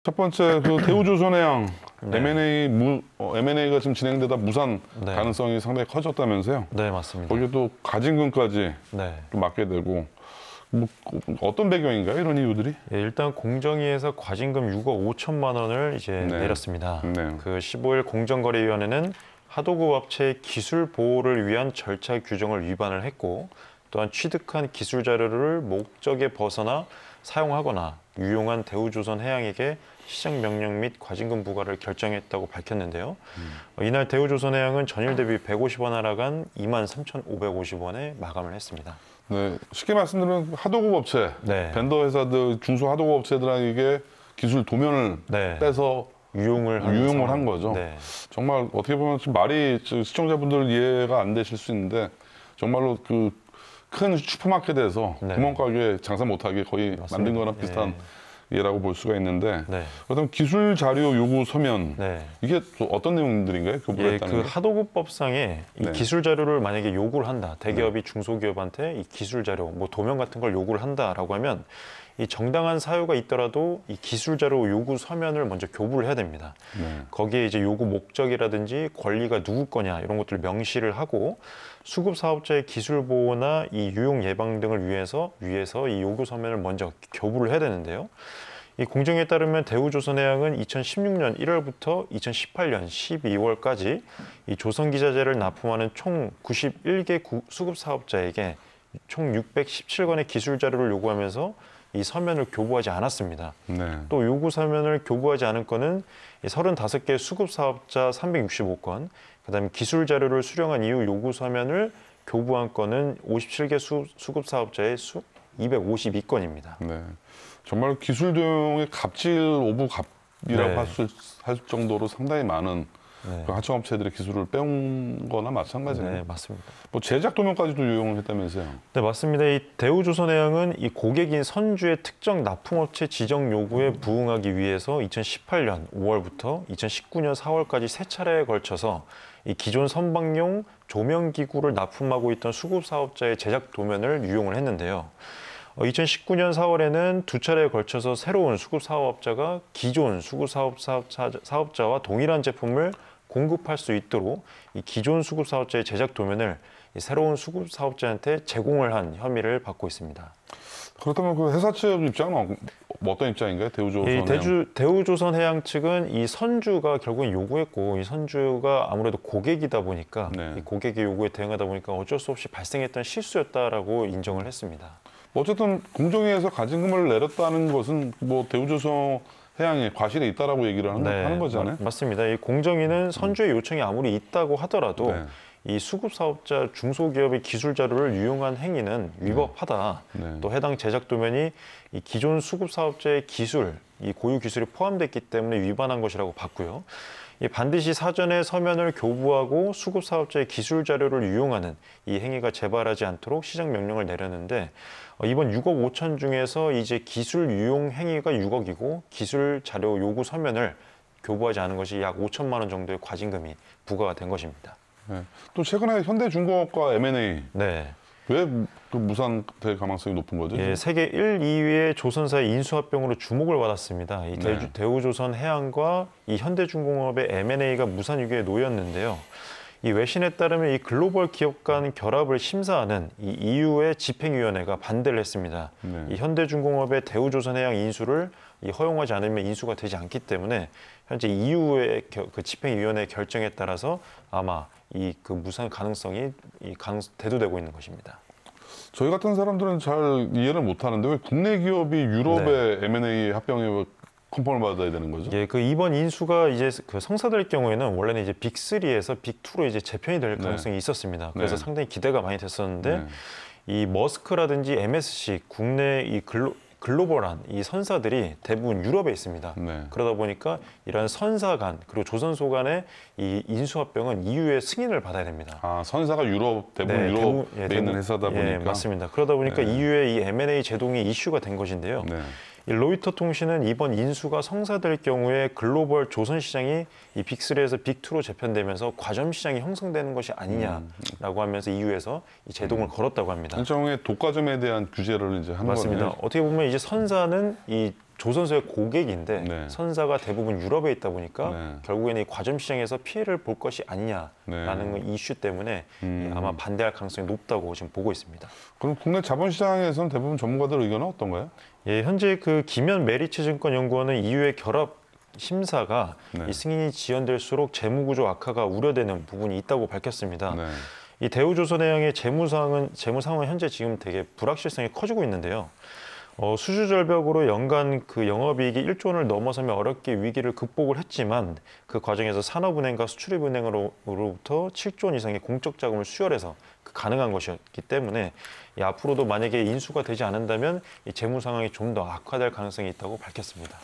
첫 번째 그 대우조선해양 네. M&A가 지금 진행되다 무산 네. 가능성이 상당히 커졌다면서요? 네, 맞습니다. 거기도 가진금까지 네. 또 맡게 되고 뭐 어떤 배경인가요? 이런 이유들이? 예, 일단 공정위에서 과징금 6억 5천만 원을 이제 네. 내렸습니다. 네. 그 15일 공정거래위원회는 하도급 업체의 기술 보호를 위한 절차 규정을 위반을 했고, 또한 취득한 기술 자료를 목적에 벗어나 사용하거나 유용한 대우조선해양에게 시장 명령 및 과징금 부과를 결정했다고 밝혔는데요. 이날 대우조선해양은 전일 대비 150원 하락한 23,550원에 마감을 했습니다. 네, 쉽게 말씀드리면 하도급 업체, 네. 벤더 회사들, 중소 하도급 업체들에게 기술 도면을 네. 빼서 유용을 한 거죠. 네. 정말 어떻게 보면 지금 말이 시청자분들 이해가 안 되실 수 있는데 정말로 그 큰 슈퍼마켓에서 네. 구멍가게에 장사 못하게 거의 맞습니다. 만든 거랑 비슷한 예라고 볼 수가 있는데 네. 그다음 기술 자료 요구 서면 네. 이게 또 어떤 내용들인가요? 예, 교부했다는 그 게? 하도급법상에 이 네. 기술 자료를 만약에 요구를 한다. 대기업이 중소기업한테 이 기술 자료, 뭐 도면 같은 걸 요구를 한다라고 하면 이 정당한 사유가 있더라도 이 기술 자료 요구 서면을 먼저 교부를 해야 됩니다. 네. 거기에 이제 요구 목적이라든지 권리가 누구 거냐 이런 것들을 명시를 하고 수급 사업자의 기술 보호나 이 유용 예방 등을 위해서 이 요구 서면을 먼저 교부를 해야 되는데요. 이 공정에 따르면 대우조선해양은 2016년 1월부터 2018년 12월까지 이 조선기자재를 납품하는 총 91개 수급 사업자에게 총 617건의 기술 자료를 요구하면서 이 서면을 교부하지 않았습니다. 네. 또 요구 서면을 교부하지 않은 건은 35개 수급 사업자 365건, 그다음에 기술 자료를 수령한 이후 요구 서면을 교부한 건은 57개 수급 사업자의 252건입니다. 네. 정말 기술 도용의 갑질 오브 갑이라고 네. 할 정도로 상당히 많은 네. 그 하청업체들의 기술을 빼온 거나 마찬가지네요. 네, 맞습니다. 뭐 제작 도면까지도 이용을 했다면서요? 네, 맞습니다. 이 대우조선해양은 이 고객인 선주의 특정 납품업체 지정 요구에 부응하기 위해서 2018년 5월부터 2019년 4월까지 세 차례에 걸쳐서 이 기존 선박용 조명기구를 납품하고 있던 수급 사업자의 제작 도면을 유용을 했는데요. 2019년 4월에는 두 차례에 걸쳐서 새로운 수급 사업자가 기존 수급 사업자와 동일한 제품을 공급할 수 있도록 이 기존 수급 사업자의 제작 도면을 이 새로운 수급 사업자한테 제공을 한 혐의를 받고 있습니다. 그렇다면 그 회사 측 입장은 뭐 어떤 입장인가요? 대우조선해양. 대우조선해양 측은 이 선주가 결국은 요구했고 이 선주가 아무래도 고객이다 보니까 네. 이 고객의 요구에 대응하다 보니까 어쩔 수 없이 발생했던 실수였다라고 인정을 했습니다. 어쨌든 공정위에서 가징금을 내렸다는 것은 뭐 대우조선해양의 과실에 있다라고 얘기를 하는 거잖아요. 맞습니다. 이 공정위는 선주의 요청이 아무리 있다고 하더라도 네. 이 수급 사업자 중소기업의 기술 자료를 유용한 행위는 위법하다. 네. 또 해당 제작 도면이 이 기존 수급 사업자의 기술, 이 고유 기술이 포함됐기 때문에 위반한 것이라고 봤고요. 반드시 사전에 서면을 교부하고 수급 사업자의 기술 자료를 유용하는 이 행위가 재발하지 않도록 시장 명령을 내렸는데 이번 6억 5천 중에서 이제 기술 유용 행위가 6억이고 기술 자료 요구 서면을 교부하지 않은 것이 약 5천만 원 정도의 과징금이 부과가 된 것입니다. 네. 또 최근에 현대중공업과 M&A 네. 왜 그 무산될 가능성이 높은 거죠? 예, 세계 1, 2위의 조선사의 인수합병으로 주목을 받았습니다. 이 네. 대우조선해양과 이 현대중공업의 M&A가 무산 위기에 놓였는데요. 이 외신에 따르면 이 글로벌 기업 간 결합을 심사하는 이 EU의 집행위원회가 반대를 했습니다. 네. 이 현대중공업의 대우조선해양 인수를 허용하지 않으면 인수가 되지 않기 때문에 현재 EU의 그 집행위원회 결정에 따라서 아마 이 그 무산 가능성이 대두되고 있는 것입니다. 저희 같은 사람들은 잘 이해를 못 하는데 왜 국내 기업이 유럽의 M&A 합병에 컨펌을 받아야 되는 거죠? 예, 그 이번 인수가 이제 그 성사될 경우에는 원래는 이제 빅3에서 빅2로 이제 재편이 될 가능성이 있었습니다. 그래서 네. 상당히 기대가 많이 됐었는데 네. 이 머스크라든지 MSC 국내 이 글로벌한 이 선사들이 대부분 유럽에 있습니다. 네. 그러다 보니까 이러한 선사 간 그리고 조선소 간의 이 인수합병은 EU의 승인을 받아야 됩니다. 아, 선사가 대부분 유럽에 있는 회사다 보니까. 예, 맞습니다. 그러다 보니까 네. EU의 이 M&A 제동이 이슈가 된 것인데요. 네. 이 로이터 통신은 이번 인수가 성사될 경우에 글로벌 조선 시장이 이 빅3에서 빅2로 재편되면서 과점 시장이 형성되는 것이 아니냐라고 하면서 EU에서 이 제동을 걸었다고 합니다. 일종의 독과점에 대한 규제를 이제 하는 맞습니다. 거네요. 어떻게 보면 이제 선사는 이 조선소의 고객인데 네. 선사가 대부분 유럽에 있다 보니까 네. 결국에는 이 과점 시장에서 피해를 볼 것이 아니냐라는 네. 이슈 때문에 아마 반대할 가능성이 높다고 지금 보고 있습니다. 그럼 국내 자본시장에서는 대부분 전문가들 의견은 어떤가요? 예, 현재 그 김현 메리츠증권 연구원은 이후의 결합 심사가 네. 이 승인이 지연될수록 재무구조 악화가 우려되는 부분이 있다고 밝혔습니다. 네. 이 대우조선해양의 재무 상황은 현재 지금 되게 불확실성이 커지고 있는데요. 수주 절벽으로 연간 그 영업이익이 1조 원을 넘어서며 어렵게 위기를 극복을 했지만 그 과정에서 산업은행과 수출입은행으로부터 7조 원 이상의 공적 자금을 수혈해서 가능한 것이었기 때문에 앞으로도 만약에 인수가 되지 않는다면 이 재무 상황이 좀 더 악화될 가능성이 있다고 밝혔습니다.